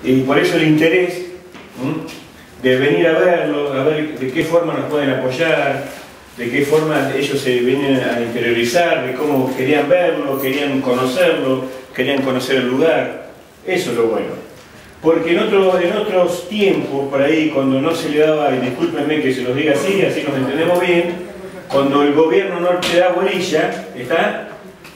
y por eso el interés de venir a verlo, a ver de qué forma nos pueden apoyar, de qué forma ellos se vienen a interiorizar, de cómo querían verlo, querían conocerlo, querían conocer el lugar. Eso es lo bueno. Porque en otros tiempos, por ahí, cuando no se le daba, y discúlpenme que se los diga así nos entendemos bien, cuando el gobierno no te da bolilla, ¿está?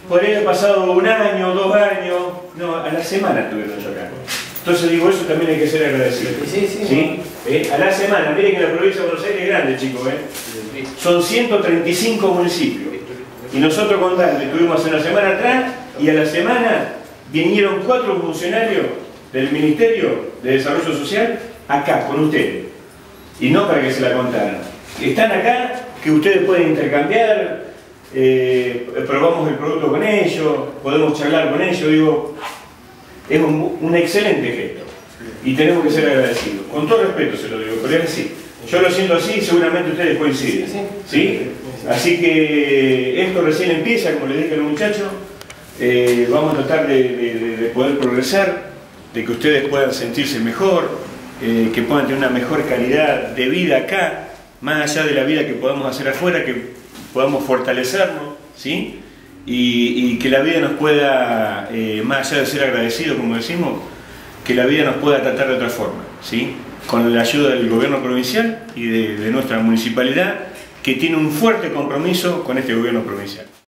Por ahí ha pasado 1 año, 2 años, no, a la semana estuvieron yo acá. Entonces digo, eso también hay que ser agradecido. ¿Sí? A la semana, miren que la provincia de Buenos Aires es grande, chicos, son 135 municipios. Y nosotros contando, estuvimos hace 1 semana atrás, y a la semana vinieron 4 funcionarios del Ministerio de Desarrollo Social acá, con ustedes. Y no para que se la contaran. Están acá, que ustedes pueden intercambiar, probamos el producto con ellos, podemos charlar con ellos, digo, es un excelente gesto. Y tenemos que ser agradecidos. Con todo respeto se lo digo, pero es así. Yo lo siento así, seguramente ustedes coinciden. ¿Sí? Así que esto recién empieza, como les dije a los muchachos, vamos a tratar de poder progresar, de que ustedes puedan sentirse mejor, que puedan tener una mejor calidad de vida acá, más allá de la vida que podamos hacer afuera, que podamos fortalecernos, ¿sí? Y que la vida nos pueda, más allá de ser agradecidos, como decimos, que la vida nos pueda tratar de otra forma, ¿sí? Con la ayuda del gobierno provincial y de nuestra municipalidad, que tiene un fuerte compromiso con este gobierno provincial.